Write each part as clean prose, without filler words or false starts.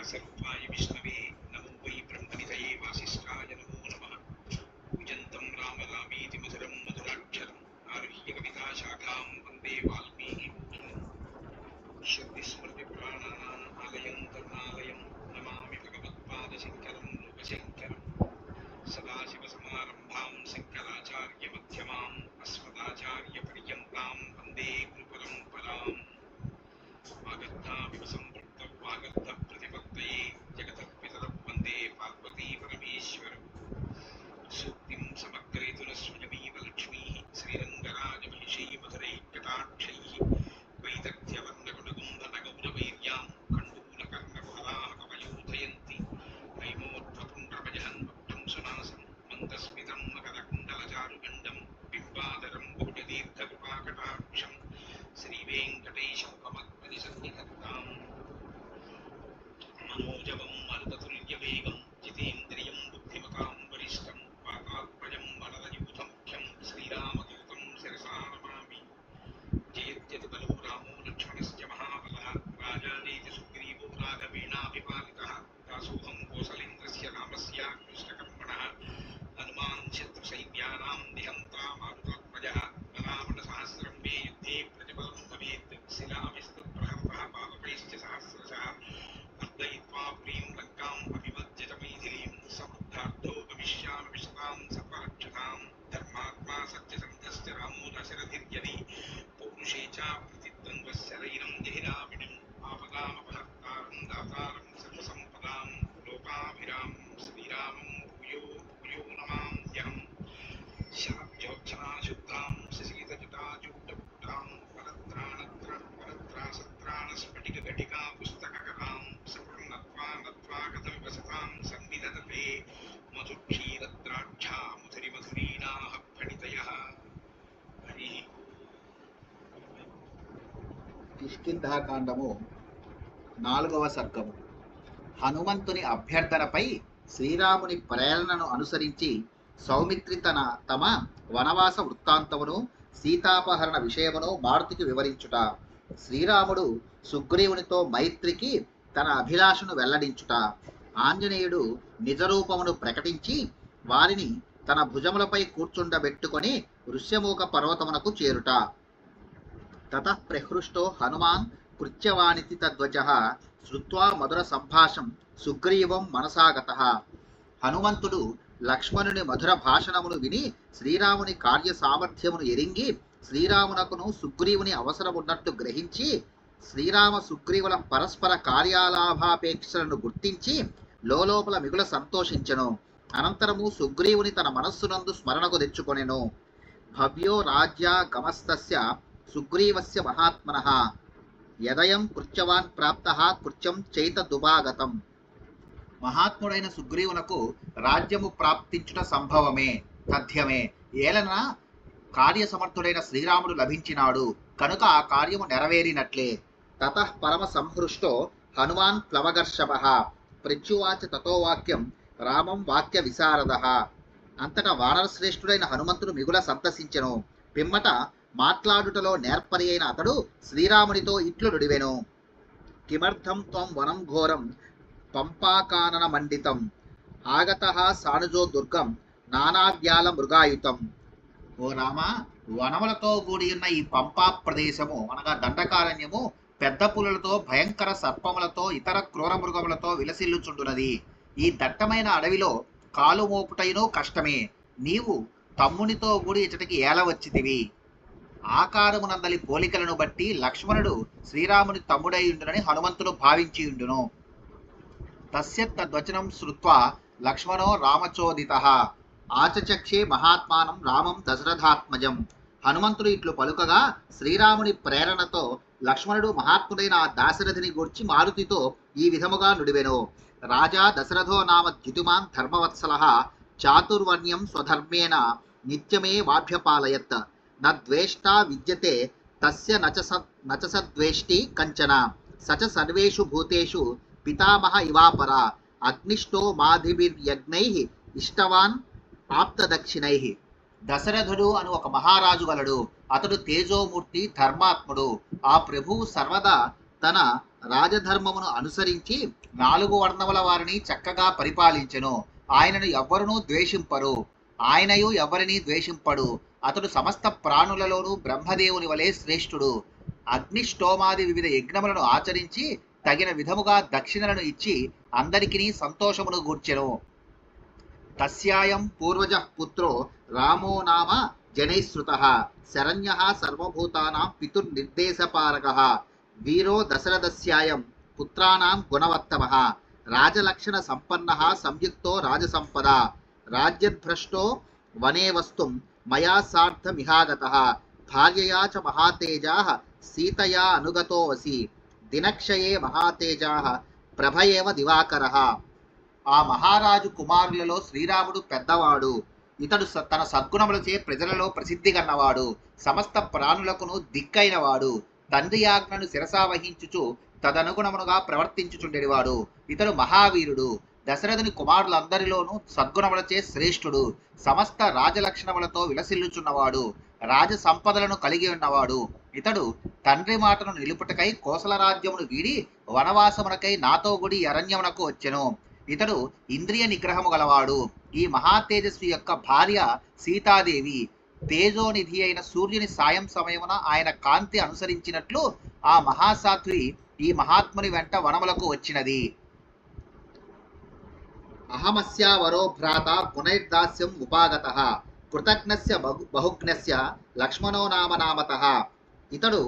व्यासरूपाय विष्णवे नमो वै ब्रह्मनिधये वासिष्ठाय नमो नमः। पूजन्तं राम रामेति मधुरं मधुराक्षरम् आरुह्य कविताशाखां वन्दे वाल्मीकिमुखिम्। श्रुतिस्मृतिपुराणानाम् आलयं करुणालयं नमामि भगवत्पादशङ्करं लोकशङ्करम्। सदाशिवसमारम्भां शङ्कराचार्यमध्यमाम् अस्मदाचार्यपर्यन्तां वन्दे गुरुपरम्पराम्। वागर्धाविव सम्पृक्तौ वागर्धप्रतिपत्तये जगतः वन्दे पार्वती परमेश्वरौ। सूक्तिं समग्रयतु न स्वयमेव लक्ष्मीः श्रीरङ्गराजमहिषी मधुरैः कटाक्षैः वैदग्ध्यवर्णकुटुम्बनगौरवैर्यां कण्डूलकर्णकुहराः कवयोधयन्ति हैमोत्थपुण्ड्रमजहन्मकुटं सुनासं मन्दस्मितं मकरकुण्डलचारुगण्डं बिम्बाधरं बहुटदीर्घकृपाकटाक्षं श्रीवेङ्कटेशं कमत्परिसन्निधत्ताम्। मनोजवं मरुततुल्यवेगं जितेन्द्रियं बुद्धिमतां वरिष्ठं वातात्मजं वरदयूथमुख्यं श्रीरामदूतं शिरसा नमामि। जयत्यतिबलो रामो लक्ष्मणस्य महाबलः राजानेति सुग्रीवो राघवेणाभिपालितः दासोऽहं कौसलेन्द्रस्य रामस्य कृष्णकर्मणः हनुमान् शत्रुसैन्यानां निहन्ता मारुतात्मजः रावणसहस्रं मे युद्धे प्रतिफलं भवेत् शिलाभिस्तप्रहरतः पादपैश्च सहस्रशः अर्दयित्वा पुरीं लङ्काम् अभिवज्य च मैथिलीं समृद्धार्थो भविष्यामि विशतां सर्वरक्षतां धर्मात्मा सत्यसन्धश्च रामो दशरथिर्यदि पौरुषे च प्रतिद्वन्द्वशरैरं जहिराविणिम् आपदामपहर्तारं दातारं सर्वसम्पदां लोकाभिरामं श्रीरामं भूयो भूयो नमाम्यहम्। शाब्जोत्सनाशुद्धां शशीतजटाजूटपुटां वरत्रासत्राणस्फटिकघटिका पुस्तककरां सपूर्णत्वा नत्वा कथमिव सतां सन्निधत्ते मधुक्षीरद्राक्षा मधुरिमधुरीणाः फणितयः। हरिः కిష్కింధాకాండము 4వ సర్గము. హనుమంతుని అభ్యర్థనపై శ్రీరాముని ప్రేరణను అనుసరించి సౌమిత్రి తమ వనవాస వృత్తాంతమును సీతాపహరణ విషయమును మారుతికి వివరించుట, శ్రీరాముడు సుగ్రీవునితో మైత్రికి తన అభిలాషను వెల్లడించుట, ఆంజనేయుడు నిజరూపమును ప్రకటించి వారిని తన భుజములపై కూర్చుండబెట్టుకొని ఋష్యమూక పర్వతమునకు చేరుట. తతః ప్రహృష్టో హనుమాన్ కృత్యవానితి తద్వచః శ్రుత్వా మధుర సంభాషం సుగ్రీవం మనసాగతః. హనుమంతుడు లక్ష్మణుని మధుర భాషణమును విని శ్రీరాముని కార్య సామర్థ్యమును ఎరింగి శ్రీరామునకును సుగ్రీవుని అవసరమున్నట్టు గ్రహించి శ్రీరామ సుగ్రీవుల పరస్పర కార్యాలాభాపేక్షలను గుర్తించి లోపల మిగుల సంతోషించెను. అనంతరము సుగ్రీవుని తన మనస్సునందు స్మరణకు తెచ్చుకొనెను. భవ్యో రాజ్యా గమస్తస్య సుగ్రీవస్య మహాత్మనః యదయం కృత్యవాన్ ప్రాప్తః కృత్యం చైత దుభాగతం. మహాత్ముడైన సుగ్రీవునకు రాజ్యము ప్రాప్తించుట సంభవమే, తథ్యమే. ఏలన కార్యసమర్థుడైన శ్రీరాముడు లభించినాడు కనుక ఆ కార్యము నెరవేరినట్లే. తతః పరమ సంహృష్టో హనుమాన్ ప్లవగర్షభః ప్రత్యువాచ తతో వాక్యం రామం వాక్య విశారదః. అంతటా వానరశ్రేష్ఠుడైన హనుమంతుడు మిగుల సంతసించెను. పిమ్మట మాట్లాడుటలో నేర్పరి అయిన అతడు శ్రీరామునితో ఇట్లు నుడివెను. కిమర్థం త్వం వనం ఘోరం పంపాకానన మండితం ఆగతః సానుజో దుర్గం నానావ్యాల మృగాయుతం. ఓ రామ, వనములతో కూడి ఉన్న ఈ పంపా ప్రదేశము అనగా దండకారణ్యము పెద్ద పులులతో భయంకర సర్పములతో ఇతర క్రూర మృగములతో విలసిల్లుచుండునది. ఈ దట్టమైన అడవిలో కాలు మోపుటైనో కష్టమే. నీవు తమ్మునితో కూడి ఇచ్చటికి ఏల వచ్చితివి. ఆకారమునందలి పోలికలను బట్టి లక్ష్మణుడు శ్రీరాముని తమ్ముడై ఉండునని హనుమంతుడు భావించియుండును. తస్య తద్వచనం శ్రుత్వా లక్ష్మణో రామచోదితః ఆచచక్షే మహాత్మానం రామం దశరథాత్మజం. హనుమంతుడు ఇట్లు పలుకగా శ్రీరాముని ప్రేరణతో లక్ష్మణుడు మహాత్ముడైన ఆ దాశరథిని గూర్చి మారుతితో ఈ విధముగా నుడివెను. రాజా దశరథో నామ ద్యుతిమాన్ ధర్మవత్సలః చాతుర్వర్ణ్యం స్వధర్మేణ నిత్యమే వాభ్యపాలయత్ నద్వేష్టా విద్యతే తస్య నచ సద్వేష్టి కంచన సచ సర్వేషు భూతేషు పితామహ ఇవాపర అగ్నిష్టో మాధిభిర్యజ్ఞైః ఇష్టవాన్ ఆప్తదక్షిణైః. దశరథుడు అను ఒక మహారాజు గలడు. అతడు తేజోమూర్తి, ధర్మాత్ముడు. ఆ ప్రభువు సర్వదా తన రాజధర్మమును అనుసరించి 4 వర్ణముల వారిని చక్కగా పరిపాలించెను. ఆయనను ఎవ్వరునూ ద్వేషింపరు, ఆయనయు ఎవరిని ద్వేషింపడు. అతడు సమస్త ప్రాణులలోనూ బ్రహ్మదేవుని వలె శ్రేష్ఠుడు. అగ్నిష్టోమాది వివిధ యజ్ఞములను ఆచరించి తగిన విధముగా దక్షిణలను ఇచ్చి అందరికీ సంతోషమును గూర్చెను. తస్యాయం పూర్వజః పుత్రో రామో నామ జనైశ్రుతః శరణ్యః సర్వభూతానాం పితుర్నిర్దేశపారకః వీరో దశరథస్యాయం పుత్రానాం గుణవత్తమః రాజలక్షణ సంపన్నః సంయుక్తో రాజసంపద రాజ్యభ్రష్టో వనే వస్తుం మయా సార్థమిహాగతః భార్యయా చ మహాతేజాః సీతయా అనుగతో వసి దినక్షయే మహాతేజాః ప్రభయేవ దివాకరః. ఆ మహారాజు కుమారులలో శ్రీరాముడు పెద్దవాడు. ఇతడు తన సద్గుణములచే ప్రజలలో ప్రసిద్ధి గన్నవాడు. సమస్త ప్రాణులకును దిక్కైనవాడు. తండ్రి ఆజ్ఞను శిరసా వహించుచు తదనుగుణమునుగా ప్రవర్తించుచుండెడివాడు. ఇతడు మహావీరుడు. దశరథుని కుమారులందరిలోనూ సద్గుణములచే శ్రేష్ఠుడు. సమస్త రాజలక్షణములతో విలసిల్లుచున్నవాడు. రాజ సంపదలను కలిగి ఉన్నవాడు. ఇతడు తండ్రి మాటను నిలుపుటకై కోసల రాజ్యమును వీడి వనవాసమునకై నాతో గుడి అరణ్యమునకు వచ్చెను. ఇతడు ఇంద్రియ నిగ్రహము గలవాడు. ఈ మహాతేజస్వి యొక్క భార్య సీతాదేవి. తేజోనిధి అయిన సూర్యుని సాయం సమయమున ఆయన కాంతి అనుసరించినట్లు ఆ మహాసాధ్వి ఈ మహాత్ముని వెంట వనములకు వచ్చినది. అహమస్యా వరో భ్రాత పునైర్దాస్యం ఉపాగతః కృతజ్ఞస్య బహుజ్ఞస్య లక్ష్మణో నామ నామతః. ఇతడు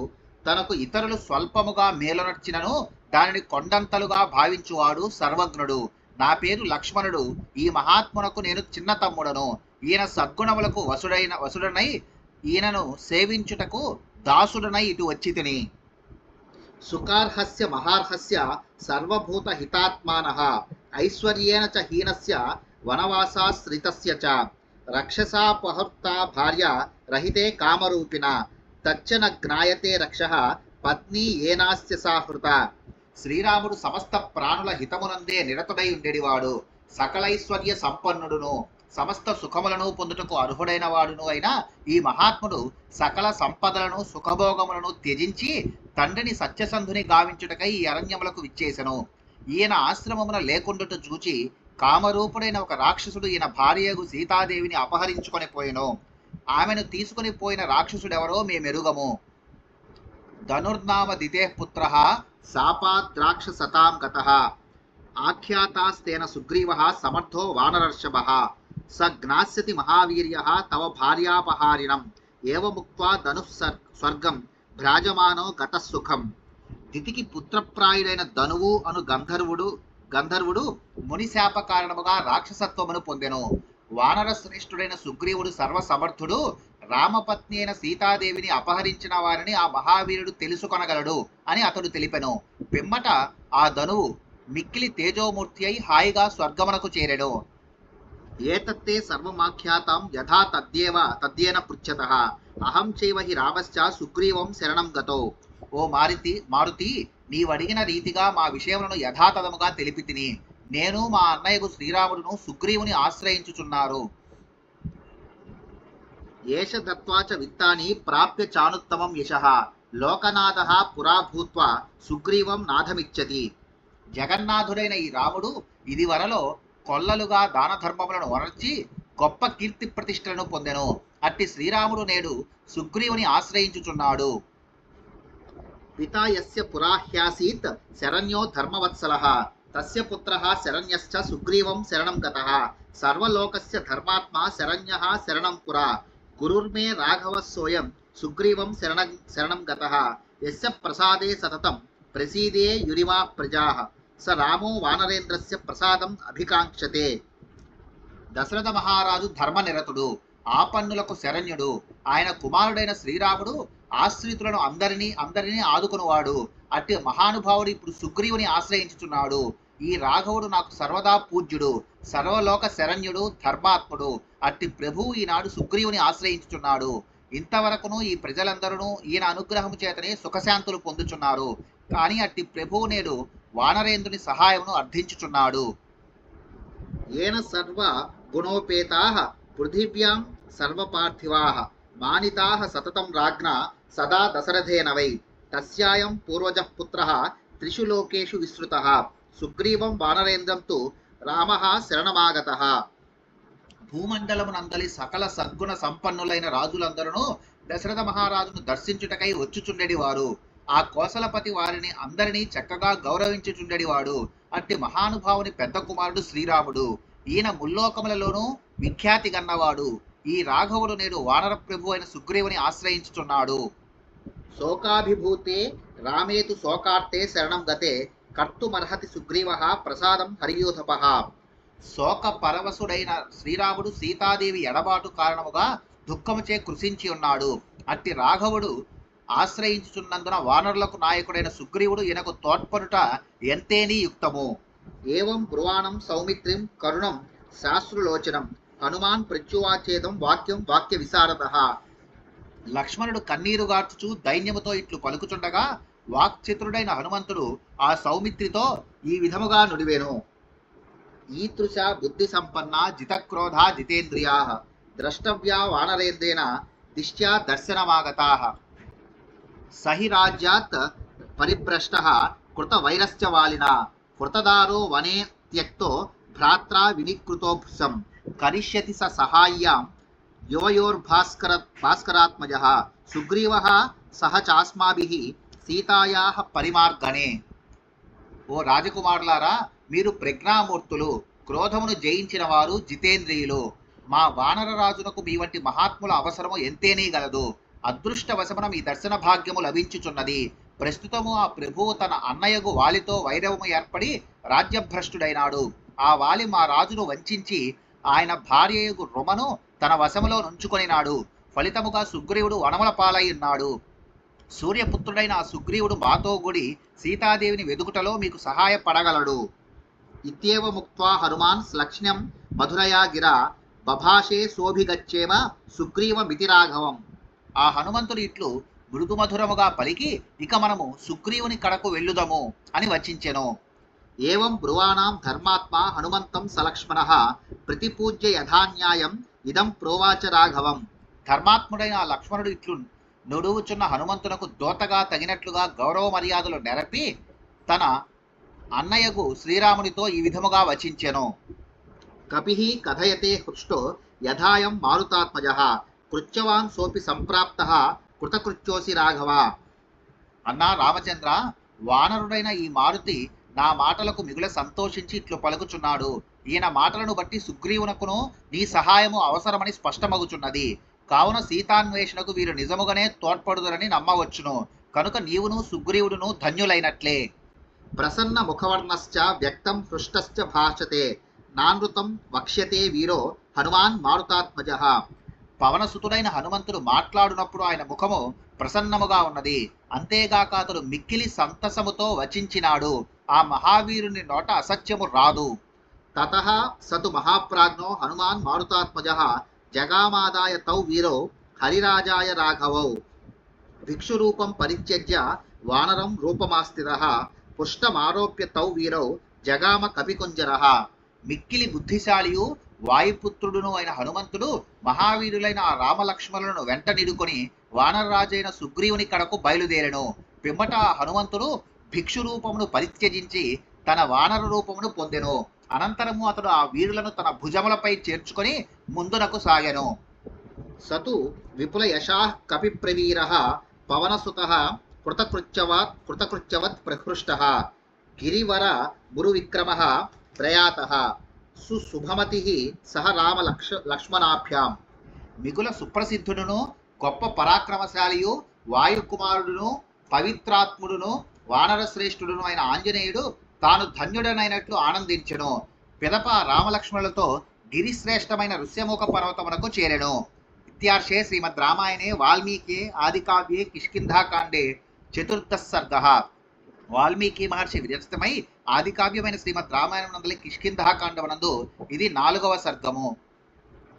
తనకు ఇతరులు స్వల్పముగా మేలునర్చినను దానిని కొండంతలుగా భావించువాడు సర్వజ్ఞుడు. నా పేరు లక్ష్మణుడు. ఈ మహాత్మునకు నేను చిన్న తమ్ముడను. ఈయన సద్గుణములకు వసుడనై ఈయనను సేవించుటకు దాసుడనై ఇటు వచ్చి తిని. సుకార్హస్య మహార్హస్య సర్వభూత హితాత్మానః ఐశ్వర్యేణ చ హీనస్య వనవాసాశ్రితస్య చ రక్షసాపహృతా భార్య రహితే కామరూపిణ తచ్చన జ్ఞాయతే రక్షః పత్ని ఏనాస్య సాహృత. శ్రీరాముడు సమస్త ప్రాణుల హితమునందే నిరతుడై ఉండేడివాడు. సకలైశ్వర్య సంపన్నుడును సమస్త సుఖములను పొందుటకు అర్హుడైన వాడును అయిన ఈ మహాత్ముడు సకల సంపదలను సుఖభోగములను త్యజించి తండ్రిని సత్యసంధుని గావించుటకై ఈ అరణ్యములకు విచ్చేసెను. ఈయన ఆశ్రమమున లేకుండుట చూచి కామరూపుడైన ఒక రాక్షసుడు ఈయన భార్యగు సీతాదేవిని అపహరించుకొని పోయెను. ఆమెను తీసుకుని పోయిన రాక్షసుడెవరో మేమెరుగము. ధనుర్నామ దితే పుత్రః శాపాద్రాక్షసతాం గతః ఆఖ్యాతాస్తేన సుగ్రీవః సమర్థో వానరర్షభః స జ్ఞాస్యతి మహావీర్యః తవ భార్యాపహారిణం ఏవముక్త్వా ధనుః స్వర్గం భ్రాజమానో గతః సుఖం. దితికి పుత్రప్రాయుడైన ధనువు అను గంధర్వుడు మునిశాప కారణముగా రాక్షసత్వమును పొందెను. వానర శ్రేష్ఠుడైన సుగ్రీవుడు సర్వసమర్థుడు. రామపత్ని అయిన సీతాదేవిని అపహరించిన వారిని ఆ మహావీరుడు తెలుసుకొనగలడు అని అతడు తెలిపెను. పిమ్మట ఆ ధనువు మిక్కిలి తేజోమూర్తి అయి హాయిగా స్వర్గమునకు చేరెను. ఏతత్తే సర్వమాఖ్యాతం యథా తద్యేన పృచ్ఛతః అహం చైవ హి రామశ్చ సుగ్రీవం శరణం గతో. ఓ మారుతి నీవడిగిన రీతిగా మా విషయములను యథాతథముగా తెలిపి తిని నేను మా అన్నయ్యకు శ్రీరాముడును సుగ్రీవుని ఆశ్రయించుచున్నారు. ఏష దత్వా చ విత్తాని ప్రాప్య చానుత్తమం యశః లోకనాథః పురా భూత్వా సుగ్రీవం నాథమిచ్చతి. జగన్నాథుడైన ఈ రాముడు ఇది వరలో కొల్లలుగా దాన ధర్మములను వనర్చి గొప్ప కీర్తి ప్రతిష్టలను పొందెను. అట్టి శ్రీరాముడు నేడు సుగ్రీవుని ఆశ్రయించుచున్నాడు. పితా యస్య పురాహ్యాసీత్ శరణ్యో ధర్మవత్సలః తస్య పుత్రః శరణ్యశ్చ సుగ్రీవం శరణం గతః సర్వలోకస్య ధర్మాత్మా శరణ్యః శరణం పురా గురుర్మే రాఘవ సోయం సుగ్రీవం శరణం గతః యస్య ప్రసాదే సతతం ప్రసీదే యురిమా ప్రజాః స రామో వానరేంద్రస్య ప్రసాదం అభికాంక్షతే. దశరథ మహారాజు ధర్మనిరతుడు, ఆపన్నులకు శరణ్యుడు. ఆయన కుమారుడైన శ్రీరాముడు ఆశ్రితులను అందరినీ ఆదుకునివాడు. అట్టి మహానుభావుడు ఇప్పుడు సుగ్రీవుని ఆశ్రయించుచున్నాడు. ఈ రాఘవుడు నాకు సర్వదా పూజ్యుడు, సర్వలోక శరణ్యుడు, ధర్మాత్ముడు. అట్టి ప్రభువు ఈనాడు సుగ్రీవుని ఆశ్రయించుచున్నాడు. ఇంతవరకును ఈ ప్రజలందరూ ఈయన అనుగ్రహము చేతనే సుఖశాంతులు పొందుచున్నారు. కానీ అట్టి ప్రభువు నేడు వానరేంద్రుని సహాయమును అర్థించుచున్నాడు. ఏన సర్వ గుణోపేతాః పృథివ్యాం సర్వపార్థివాః మానితాః సతతం రాజ్ఞా సదా దశరథేన వై తస్యాయం పూర్వజః పుత్రః त्रिषु लोकेषु विस्तृतः। सुग्रीवं वानरेन्द्रं तु रामः शरणमागतः। భూమండలమునందలి సకల సద్గుణ సంపన్నులైన రాజులందరూ దశరథ మహారాజును దర్శించుటకై వచ్చుచుండెడి వారు. ఆ కోసలపతి వారిని అందరినీ చక్కగా గౌరవించుచుండెడివాడు. అట్టి మహానుభావుని పెద్ద కుమారుడు శ్రీరాముడు. ఈయన ముల్లోకములలోనూ విఖ్యాతి గన్నవాడు. ఈ రాఘవుడు నేడు వానర ప్రభు అయిన సుగ్రీవుని ఆశ్రయించుచున్నాడు. శోకాభిభూతే రామేతు శోకార్తే శరణం గతే కర్తుమర్హతి సుగ్రీవః ప్రసాదం హరియూథపః. శోక పరవశుడైన శ్రీరాముడు సీతాదేవి ఎడబాటు కారణముగా దుఃఖముచే కృషించి ఉన్నాడు. అట్టి రాఘవుడు ఆశ్రయించుచున్నందున వానరులకు నాయకుడైన సుగ్రీవుడు ఈయనకు తోడ్పడుట ఎంతేనీ యుక్తము. ఏవం బ్రువాణం సౌమిత్రిం కరుణం శాస్త్రులోచనం హనుమాన్ ప్రత్యువాచేదం వాక్యం వాక్య విశారదః. లక్ష్మణుడు కన్నీరు గార్చుచు దైన్యముతో ఇట్లు పలుకుచుండగా వాక్చిత్రుడైన హనుమంతుడు ఆ సౌమిత్రితో ఈ విధముగా నుడివేను. ఈదృశ బుద్ధి సంపన్న జితక్రోధ జితేంద్రియా ద్రష్టవ్యా వానరేంద్రేణ దిష్ట్యా దర్శనమాగతాః. సహి రాజ్యాత్ పరిభ్రష్టః కృత వైరస్య వాలినా కృతదారో వనే త్యక్తో భ్రాత్రా వినికృతోభృశం కరిష్యతి స సహాయ్యాం యువయోర్భాస్కరాత్మజః సుగ్రీవః సహ చాస్మాభిః సీతాయాః పరిమార్గణే. ఓ రాజకుమారులారా, మీరు ప్రజ్ఞామూర్తులు, క్రోధమును జయించిన వారు, జితేంద్రియులు. మా వానర రాజునకు మీ వంటి మహాత్ముల అవసరము ఎంతేనీ గలదు. అదృష్టవశమున మీ దర్శన భాగ్యము లభించుచున్నది. ప్రస్తుతము ఆ ప్రభువు తన అన్నయ్యగు వాలితో వైరవము ఏర్పడి రాజ్యభ్రష్టుడైనాడు. ఆ వాలి మా రాజును వంచించి ఆయన భార్యయగు రుమను తన వశములో నుంచుకొనినాడు. ఫలితముగా సుగ్రీవుడు వనముల పాలై ఉన్నాడు. సూర్యపుత్రుడైన ఆ సుగ్రీవుడు మాతో గుడి సీతాదేవిని వెదుకుటలో మీకు సహాయపడగలడు. ఇత్యేవ ముక్త్వా హనుమాన్ లక్ష్మ్యం మధురయా గిరా బభాషే శోభిగచ్చేమ సుగ్రీవమితి రాఘవం. ఆ హనుమంతుడు ఇట్లు మృదుమధురముగా పలికి, ఇక మనము సుగ్రీవుని కడకు వెళ్ళుదము అని వచించెను. ఏవం బ్రువాణాం ధర్మాత్మ హనుమంతం సలక్ష్మణః ప్రతిపూజ్య యథాన్యాయం ఇదం ప్రోవాచ రాఘవం. ధర్మాత్ముడైన ఆ లక్ష్మణుడు ఇట్లు నుడువుచున్న హనుమంతునకు దోతగా తగినట్లుగా గౌరవ మర్యాదలు నెరపి తన అన్నయ్యకు శ్రీరామునితో ఈ విధముగా వచించెను. కపిః కథయతే హృష్టో యథాయం మారుతాత్మజః కృత్యవాన్ సోపి సంప్రాప్తః కృతకృత్యోసి రాఘవ. అన్నా రామచంద్ర, వానరుడైన ఈ మారుతి నా మాటలకు మిగుల సంతోషించి ఇట్లు పలుకుచున్నాడు. ఈయన మాటలను బట్టి సుగ్రీవునకును నీ సహాయము అవసరమని స్పష్టమగుచున్నది. కావున సీతాన్వేషణకు వీరు నిజముగానే తోడ్పడుదరని నమ్మవచ్చును. కనుక నీవును సుగ్రీవుడును ధన్యులైనట్లే. ప్రసన్న ముఖవర్ణశ్చ వ్యక్తం హృష్టశ్చ భాషతే నానృతం వక్ష్యతే వీరో హనుమాన్ మారుతాత్మజః. పవనసుతుడైన హనుమంతుడు మాట్లాడునప్పుడు ఆయన ముఖము ప్రసన్నముగా ఉన్నది. అంతేగాక అతడు మిక్కిలి సంతసముతో వచించినాడు. ఆ మహావీరుని నోట అసత్యము రాదు. తతః సతు మహాప్రాజ్ఞో హనుమాన్ మారుతాత్మజః జగామాదాయ తౌ వీరో హరిరాజాయ రాఘవౌ. భిక్షురూపం పరిత్యజ్య వానరం రూపమాస్థితః పుష్టమారోప్య తౌ వీరౌ జగామ కపికుంజరః. మిక్కిలి బుద్ధిశాలియు వాయుపుత్రుడును అయిన హనుమంతుడు మహావీరులైన ఆ రామలక్ష్మణులను వెంట నిడుకొని వానరరాజైన సుగ్రీవుని కడకు బయలుదేరెను. పిమ్మట హనుమంతుడు భిక్షు రూపమును పరిత్యజించి తన వానర రూపమును పొందెను. అనంతరము అతడు ఆ వీరులను తన భుజములపై చేర్చుకొని ముందునకు సాగెను. సతు విపుల యశాః కపిప్రవీరః పవనసుతః కృతకృత్యవత్ ప్రహృష్టః గిరివర గురువిక్రమః ప్రయాతః సుశుభమతిః సహ రామ లక్ష్మణాభ్యాం. మిగుల సుప్రసిద్ధుడును గొప్ప పరాక్రమశాలియు వాయుకుమారుడును పవిత్రాత్ముడును వానరశ్రేష్ఠుడును అయిన ఆంజనేయుడు తాను ధన్యుడనైనట్లు ఆనందించెను. పిదప రామలక్ష్మణులతో గిరిశ్రేష్టమైన ఋష్యముఖ పర్వతమునకు చేరెను. ఇత్యార్షే శ్రీమద్ రామాయణే వాల్మీకి ఆదికావ్యే కిష్కింధాకాండే చతుర్థ సర్గః. వాల్మీకి మహర్షి విరచితమై ఆదికావ్యమైన శ్రీమద్ రామాయణం నందలి కిష్కింధాకాండమునందు ఇది 4వ సర్గము.